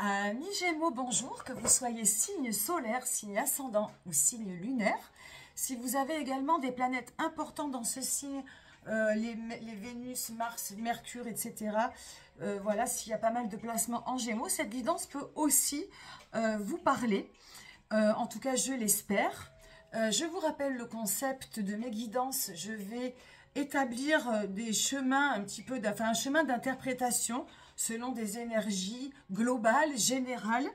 Amis Gémeaux, bonjour, que vous soyez signe solaire, signe ascendant ou signe lunaire. Si vous avez également des planètes importantes dans ce signe, les Vénus, Mars, Mercure, etc. Voilà, s'il y a pas mal de placements en Gémeaux, cette guidance peut aussi vous parler. En tout cas, je l'espère. Je vous rappelle le concept de mes guidances. Je vais établir des chemins un petit peu, enfin un chemin d'interprétation selon des énergies globales, générales,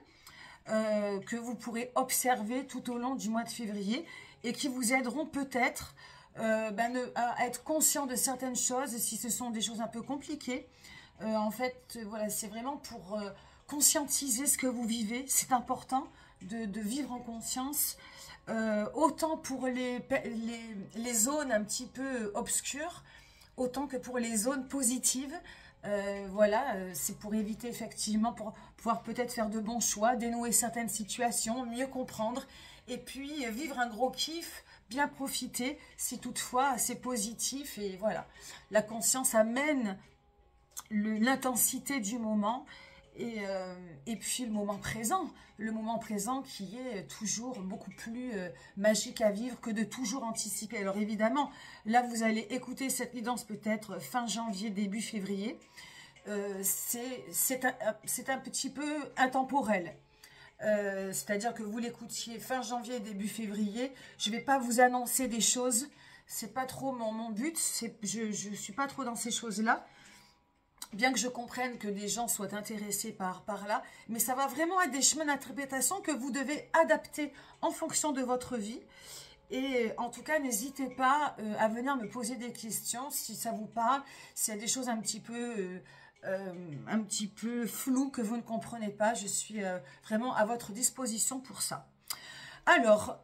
que vous pourrez observer tout au long du mois de février et qui vous aideront peut-être à être conscient de certaines choses si ce sont des choses un peu compliquées. En fait, voilà, c'est vraiment pour conscientiser ce que vous vivez. C'est important de vivre en conscience, autant pour les zones un petit peu obscures, autant que pour les zones positives. Voilà, c'est pour éviter effectivement, pour pouvoir peut-être faire de bons choix, dénouer certaines situations, mieux comprendre, et puis vivre un gros kiff, bien profiter, si toutefois c'est positif, et voilà. La conscience amène l'intensité du moment, et puis le moment présent qui est toujours beaucoup plus magique à vivre que de toujours anticiper. Alors évidemment, là vous allez écouter cette guidance peut-être fin janvier, début février. C'est un petit peu intemporel. C'est-à-dire que vous l'écoutiez fin janvier, début février. Je ne vais pas vous annoncer des choses. C'est pas trop mon but. Je ne suis pas trop dans ces choses-là. Bien que je comprenne que des gens soient intéressés par là, mais ça va vraiment être des chemins d'interprétation que vous devez adapter en fonction de votre vie. Et en tout cas, n'hésitez pas à venir me poser des questions si ça vous parle, s'il y a des choses un petit peu floues que vous ne comprenez pas. Je suis vraiment à votre disposition pour ça. Alors,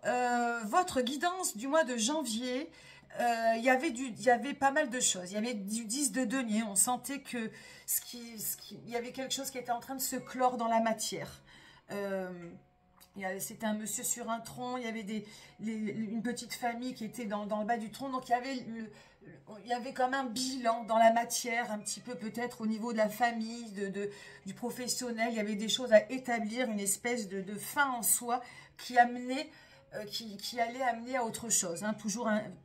votre guidance du mois de janvier, il y avait pas mal de choses. Il y avait du 10 de denier. On sentait que il y avait quelque chose qui était en train de se clore dans la matière. C'était un monsieur sur un tronc. Il y avait une petite famille qui était dans le bas du tronc. Donc, il y avait comme un bilan dans la matière, un petit peu peut-être au niveau de la famille, du professionnel. Il y avait des choses à établir, une espèce de fin en soi qui allait amener à autre chose. Hein.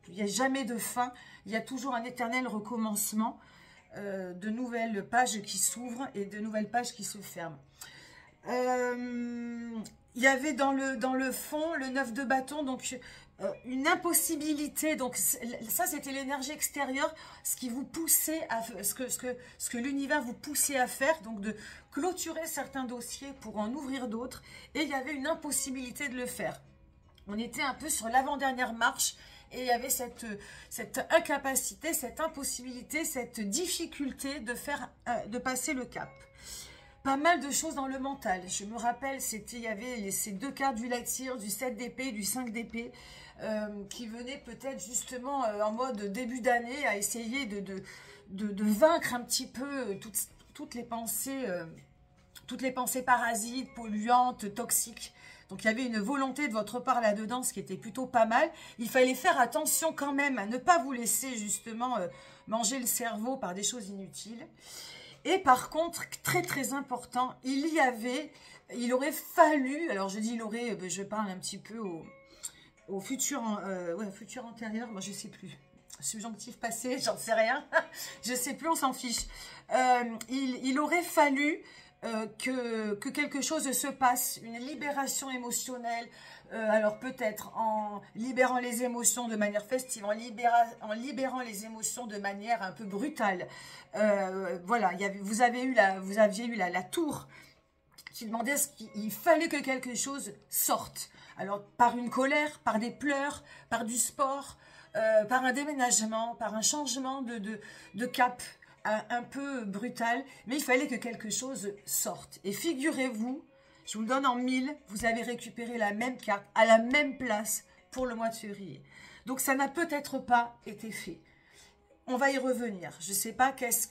Il n'y a jamais de fin, il y a toujours un éternel recommencement, de nouvelles pages qui s'ouvrent et de nouvelles pages qui se ferment. Il y avait dans le fond le 9 de bâton, donc une impossibilité. Donc ça, c'était l'énergie extérieure, ce qui vous poussait à ce que l'univers vous poussait à faire, donc de clôturer certains dossiers pour en ouvrir d'autres. Et il y avait une impossibilité de le faire. On était un peu sur l'avant-dernière marche et il y avait cette incapacité, cette impossibilité, cette difficulté de passer le cap. Pas mal de choses dans le mental. Je me rappelle, il y avait ces deux cartes du Lightseer, du 7 d'épée, du 5 d'épée, qui venaient peut-être justement en mode début d'année à essayer de vaincre un petit peu toutes les pensées parasites, polluantes, toxiques. Donc, il y avait une volonté de votre part là-dedans, ce qui était plutôt pas mal. Il fallait faire attention quand même à ne pas vous laisser justement manger le cerveau par des choses inutiles. Et par contre, très très important, il aurait fallu, alors je dis il aurait, je parle un petit peu au futur, futur antérieur, moi je sais plus. Subjonctif passé, j'en sais rien. Je sais plus, on s'en fiche. Il aurait fallu que quelque chose se passe, une libération émotionnelle, alors peut-être en libérant les émotions de manière festive, en libérant les émotions de manière un peu brutale. Voilà, vous aviez eu la tour qui demandait qu'il fallait que quelque chose sorte. Alors par une colère, par des pleurs, par du sport, par un déménagement, par un changement de cap, un peu brutal, mais il fallait que quelque chose sorte. Et figurez-vous, je vous le donne en 1000, vous avez récupéré la même carte à la même place pour le mois de février. Donc ça n'a peut-être pas été fait. On va y revenir. Je ne sais pas est-ce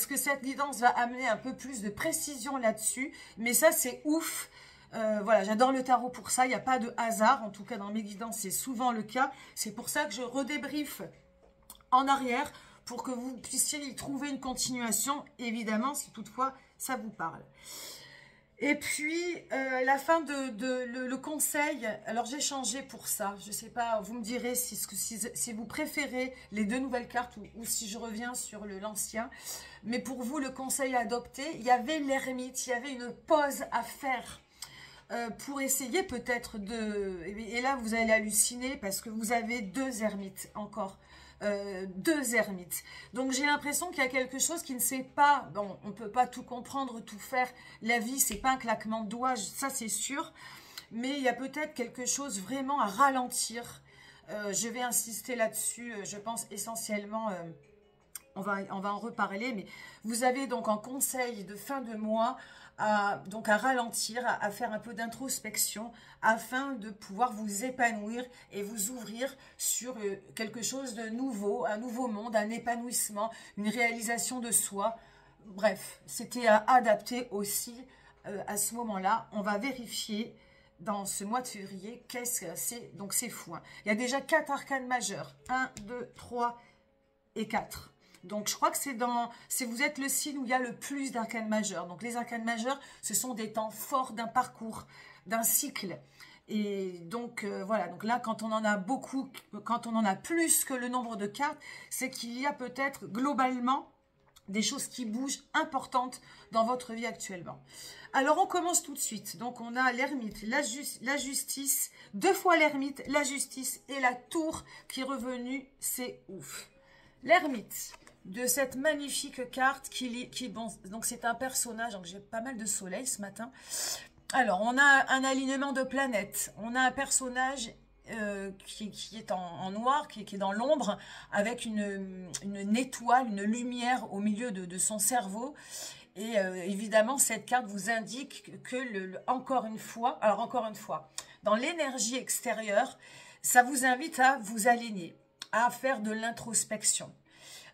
que cette guidance va amener un peu plus de précision là-dessus, mais ça c'est ouf. Voilà, j'adore le tarot pour ça, il n'y a pas de hasard, en tout cas dans mes guidances c'est souvent le cas. C'est pour ça que je redébriefe en arrière, pour que vous puissiez y trouver une continuation, évidemment, si toutefois ça vous parle. Et puis, la fin le conseil, alors j'ai changé pour ça, je ne sais pas, vous me direz si vous préférez les deux nouvelles cartes ou si je reviens sur l'ancien. Mais pour vous, le conseil à adopter, il y avait l'ermite, il y avait une pause à faire pour essayer peut-être de... Et là, vous allez halluciner parce que vous avez deux ermites encore. Deux ermites. Donc j'ai l'impression qu'il y a quelque chose qui ne sait pas, bon, on ne peut pas tout comprendre, tout faire, la vie c'est pas un claquement de doigts, ça c'est sûr, mais il y a peut-être quelque chose vraiment à ralentir. Je vais insister là-dessus, je pense essentiellement, on va en reparler, mais vous avez donc un conseil de fin de mois donc à ralentir, à faire un peu d'introspection afin de pouvoir vous épanouir et vous ouvrir sur quelque chose de nouveau, un nouveau monde, un épanouissement, une réalisation de soi. Bref, c'était à adapter aussi à ce moment-là. On va vérifier dans ce mois de février qu'est-ce que c'est. Donc c'est fou, hein. Il y a déjà 4 arcanes majeures. 1, 2, 3 et 4. Donc, je crois que si vous êtes le signe où il y a le plus d'arcanes majeures. Donc, les arcanes majeures, ce sont des temps forts d'un parcours, d'un cycle. Et donc, voilà. Donc là, quand on en a beaucoup, quand on en a plus que le nombre de cartes, c'est qu'il y a peut-être globalement des choses qui bougent importantes dans votre vie actuellement. Alors, on commence tout de suite. Donc, on a l'ermite, la justice, 2 fois l'ermite, la justice et la tour qui est revenue. C'est ouf. L'ermite de cette magnifique carte bon, donc c'est un personnage, donc j'ai pas mal de soleil ce matin. Alors, on a un alignement de planètes, on a un personnage qui est en noir, qui est dans l'ombre, avec une étoile, une lumière au milieu de son cerveau. Et évidemment, cette carte vous indique que, encore une fois, dans l'énergie extérieure, ça vous invite à vous aligner, à faire de l'introspection,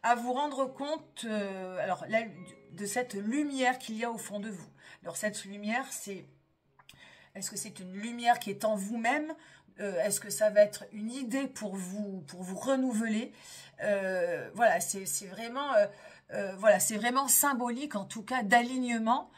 à vous rendre compte de cette lumière qu'il y a au fond de vous. Alors cette lumière, est-ce que c'est une lumière qui est en vous-même? Est-ce que ça va être une idée pour vous renouveler? Voilà, c'est vraiment, c'est vraiment symbolique en tout cas d'alignement,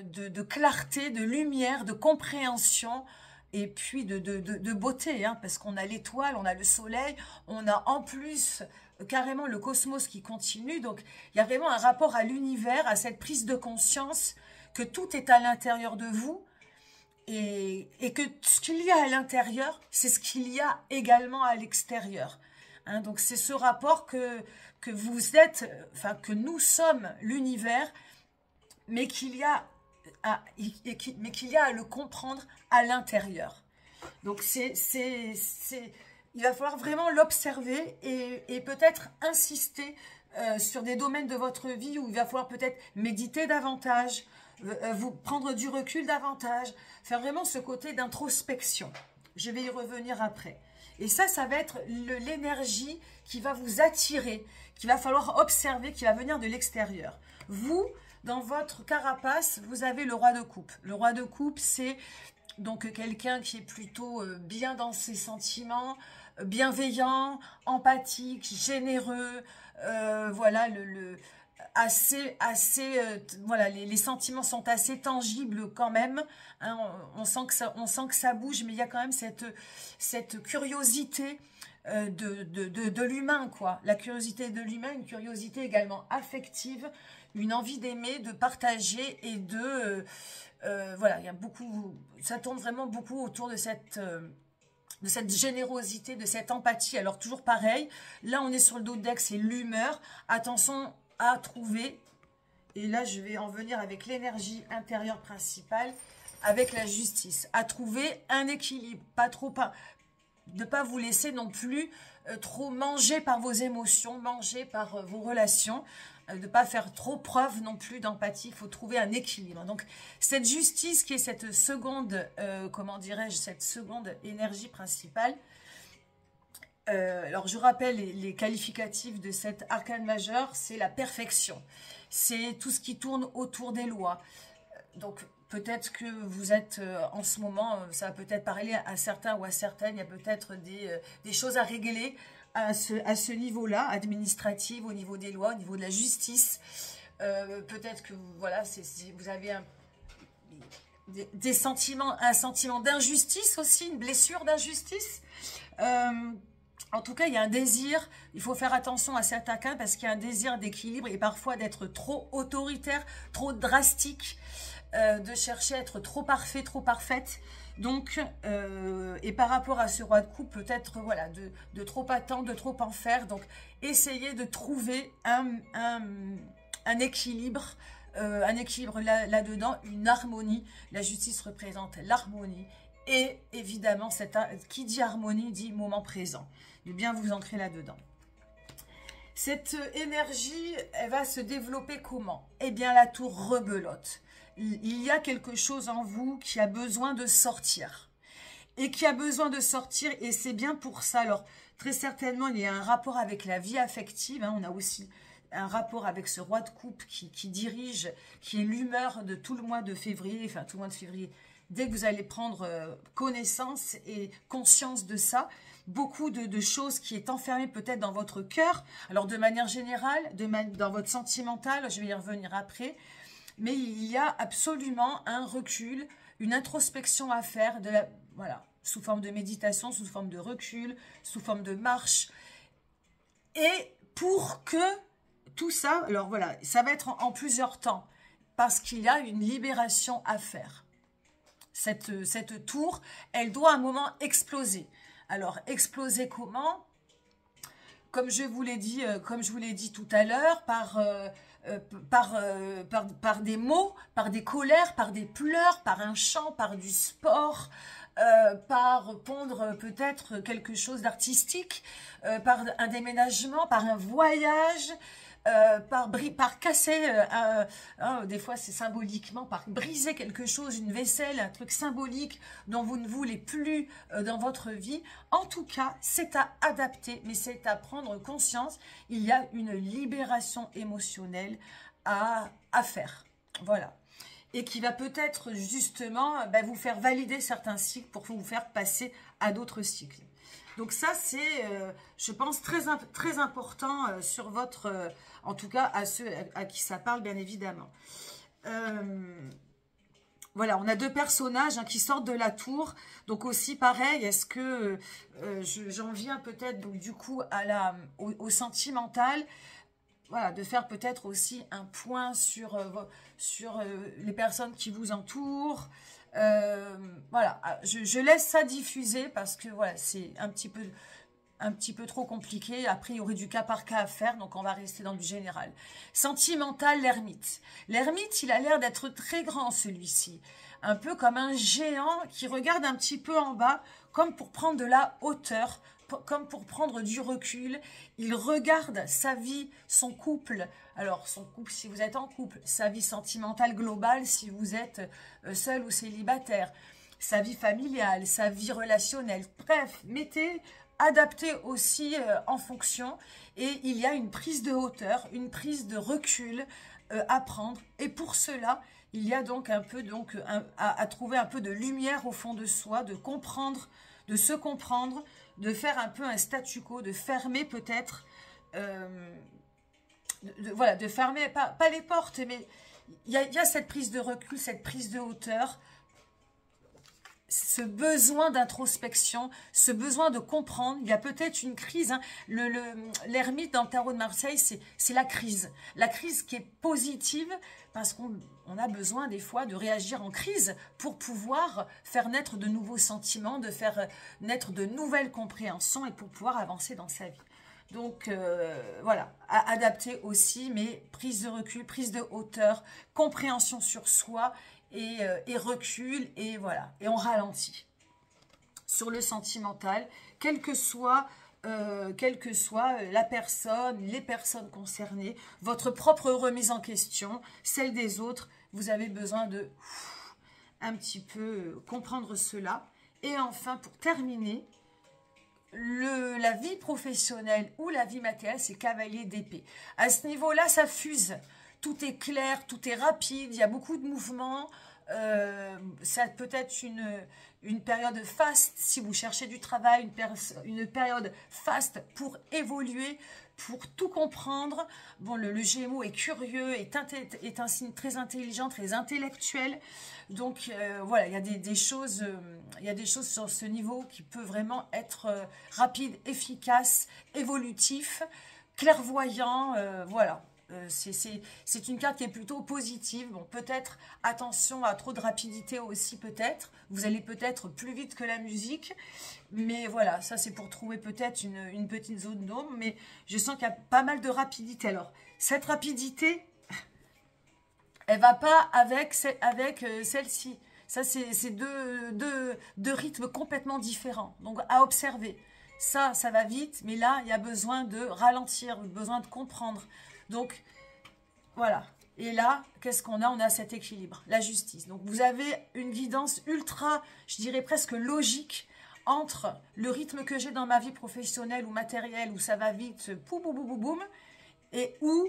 de clarté, de lumière, de compréhension. Et puis de beauté, hein, parce qu'on a l'étoile, on a le soleil, on a en plus carrément le cosmos qui continue. Donc, il y a vraiment un rapport à l'univers, à cette prise de conscience que tout est à l'intérieur de vous et que ce qu'il y a à l'intérieur, c'est ce qu'il y a également à l'extérieur. Hein, donc, c'est ce rapport que vous êtes, enfin, que nous sommes l'univers, mais qu'il y a à le comprendre à l'intérieur. Donc, il va falloir vraiment l'observer et peut-être insister sur des domaines de votre vie où il va falloir peut-être méditer davantage, vous prendre du recul davantage, faire vraiment ce côté d'introspection. Je vais y revenir après. Et ça va être l'énergie qui va vous attirer, qu'il va falloir observer, qui va venir de l'extérieur. Vous, dans votre carapace, vous avez le roi de coupe. Le roi de coupe, c'est donc quelqu'un qui est plutôt bien dans ses sentiments, bienveillant, empathique, généreux, voilà, voilà, les sentiments sont assez tangibles quand même, hein, on sent que ça bouge, mais il y a quand même cette curiosité de l'humain, quoi. La curiosité de l'humain, une curiosité également affective, une envie d'aimer, de partager et voilà, il y a beaucoup, ça tourne vraiment beaucoup autour de cette générosité, de cette empathie. Alors toujours pareil, là on est sur le dos de deck, c'est l'humeur. Attention à trouver, et là je vais en venir avec l'énergie intérieure principale, avec la justice, à trouver un équilibre, ne pas vous laisser non plus trop manger par vos émotions, manger par vos relations, de ne pas faire trop preuve non plus d'empathie. Il faut trouver un équilibre. Donc cette justice qui est cette seconde, comment dirais-je, cette seconde énergie principale. Alors je rappelle les qualificatifs de cette arcane majeure, c'est la perfection. C'est tout ce qui tourne autour des lois. Donc peut-être que vous êtes en ce moment, ça va peut-être parler à certains ou à certaines, il y a peut-être des choses à régler à ce niveau-là, administratif, au niveau des lois, au niveau de la justice. Peut-être que voilà, vous avez des sentiments, un sentiment d'injustice aussi, une blessure d'injustice. En tout cas, il y a un désir, il faut faire attention à certains cas parce qu'il y a un désir d'équilibre et parfois d'être trop autoritaire, trop drastique, de chercher à être trop parfait, trop parfaite. Donc, et par rapport à ce roi de coupe, peut-être voilà, de trop attendre, de trop en faire. Donc, essayez de trouver un équilibre là-dedans, une harmonie. La justice représente l'harmonie. Et évidemment, qui dit harmonie dit moment présent. De bien vous ancrer là-dedans. Cette énergie, elle va se développer comment? Eh bien, la tour rebelote. Il y a quelque chose en vous qui a besoin de sortir. Et qui a besoin de sortir, et c'est bien pour ça. Alors, très certainement, il y a un rapport avec la vie affective. Hein, on a aussi un rapport avec ce roi de coupe qui dirige, qui est l'humeur de tout le mois de février, enfin tout le mois de février. Dès que vous allez prendre connaissance et conscience de ça, beaucoup de choses qui est enfermées peut-être dans votre cœur. Alors, de manière générale, dans votre sentimental, je vais y revenir après. Mais il y a absolument un recul, une introspection à faire, voilà, sous forme de méditation, sous forme de recul, sous forme de marche. Et pour que tout ça, alors voilà, ça va être en plusieurs temps, parce qu'il y a une libération à faire. Cette tour, elle doit à un moment exploser. Alors, exploser comment? Comme je vous l'ai dit tout à l'heure, par des mots, par des colères, par des pleurs, par un chant, par du sport, par pondre peut-être quelque chose d'artistique, par un déménagement, par un voyage, par casser, des fois c'est symboliquement, par briser quelque chose, une vaisselle, un truc symbolique dont vous ne voulez plus dans votre vie. En tout cas, c'est à adapter, mais c'est à prendre conscience. Il y a une libération émotionnelle à faire. Voilà. Et qui va peut-être justement vous faire valider certains cycles pour vous faire passer à d'autres cycles. Donc ça, c'est, je pense, très important sur votre, en tout cas à ceux à qui ça parle, bien évidemment. Voilà, on a deux personnages qui sortent de la tour. Donc aussi, pareil, est-ce que j'en viens peut-être donc du coup au sentimental, voilà, de faire peut-être aussi un point sur les personnes qui vous entourent. Voilà, je laisse ça diffuser parce que voilà, c'est un petit peu trop compliqué. Après, il y aurait du cas par cas à faire, donc on va rester dans du général. Sentimental, l'ermite. L'ermite, il a l'air d'être très grand, celui-ci. Un peu comme un géant qui regarde un petit peu en bas, comme pour prendre de la hauteur, comme pour prendre du recul. Il regarde sa vie, son couple. Alors, son couple, si vous êtes en couple, sa vie sentimentale globale, si vous êtes seul ou célibataire, sa vie familiale, sa vie relationnelle. Bref, adaptez aussi en fonction. Et il y a une prise de hauteur, une prise de recul à prendre. Et pour cela, il y a donc un peu à trouver un peu de lumière au fond de soi, de comprendre, de se comprendre, de faire un peu un statu quo, de fermer peut-être, voilà, de fermer, pas les portes, mais il y a cette prise de recul, cette prise de hauteur, ce besoin d'introspection, ce besoin de comprendre. Il y a peut-être une crise. Hein. L'ermite dans le tarot de Marseille, c'est la crise. La crise qui est positive parce qu'on a besoin des fois de réagir en crise pour pouvoir faire naître de nouveaux sentiments, de faire naître de nouvelles compréhensions et pour pouvoir avancer dans sa vie. Donc voilà, à adapter aussi, mais prise de recul, prise de hauteur, compréhension sur soi, et recule, et voilà, et on ralentit sur le sentimental, quelle que soit la personne, les personnes concernées, votre propre remise en question, celle des autres, vous avez besoin de un petit peu comprendre cela. Et enfin, pour terminer, la vie professionnelle ou la vie matérielle, c'est cavalier d'épée. À ce niveau-là, ça fuse. Tout est clair, tout est rapide, il y a beaucoup de mouvements. Ça peut être une période faste si vous cherchez du travail, une période faste pour évoluer, pour tout comprendre. Bon, le Gémeaux est curieux, est un signe très intelligent, très intellectuel. Donc voilà, il y a des choses, il y a des choses sur ce niveau qui peut vraiment être rapide, efficace, évolutif, clairvoyant, voilà. C'est une carte qui est plutôt positive. Bon, peut-être attention à trop de rapidité aussi, peut-être. Vous allez peut-être plus vite que la musique. Mais voilà, ça c'est pour trouver peut-être une petite zone d'ombre. Mais je sens qu'il y a pas mal de rapidité. Alors, cette rapidité, elle va pas avec celle-ci. Ça, c'est deux rythmes complètement différents. Donc, à observer. Ça va vite. Mais là, il y a besoin de ralentir, besoin de comprendre. Donc, voilà. Et là, qu'est-ce qu'on a? On a cet équilibre, la justice. Donc, vous avez une guidance ultra, je dirais presque logique, entre le rythme que j'ai dans ma vie professionnelle ou matérielle, où ça va vite, poum, boum, boum, boum, boum, et où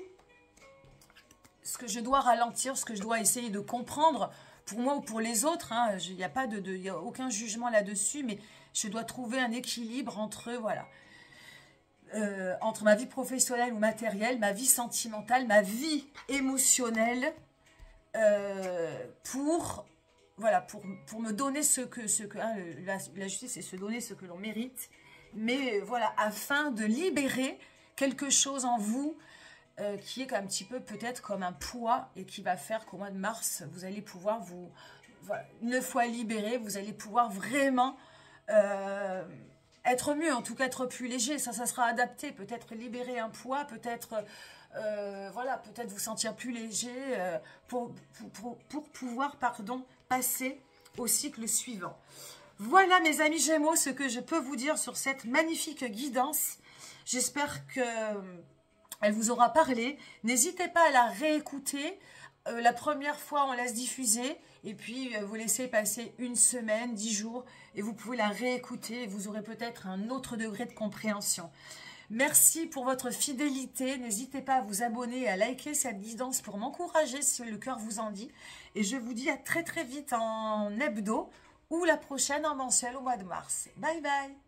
ce que je dois ralentir, ce que je dois essayer de comprendre, pour moi ou pour les autres, hein, il n'y a pas y a aucun jugement là-dessus, mais je dois trouver un équilibre entre, voilà, entre ma vie professionnelle ou matérielle, ma vie sentimentale, ma vie émotionnelle, pour me donner la justice, c'est se donner ce que l'on mérite, mais voilà, afin de libérer quelque chose en vous qui est un petit peu peut-être comme un poids et qui va faire qu'au mois de mars, vous allez pouvoir voilà, une fois libéré, vous allez pouvoir vraiment être mieux, en tout cas être plus léger. Ça sera adapté, peut-être libérer un poids, peut-être voilà, peut-être vous sentir plus léger pour pouvoir, passer au cycle suivant. Voilà mes amis Gémeaux, ce que je peux vous dire sur cette magnifique guidance. J'espère que elle vous aura parlé. N'hésitez pas à la réécouter. La première fois, on laisse diffuser. Et puis, vous laissez passer une semaine, 10 jours. Et vous pouvez la réécouter. Et vous aurez peut-être un autre degré de compréhension. Merci pour votre fidélité. N'hésitez pas à vous abonner et à liker cette guidance pour m'encourager si le cœur vous en dit. Et je vous dis à très très vite en hebdo ou la prochaine en mensuel au mois de mars. Bye bye.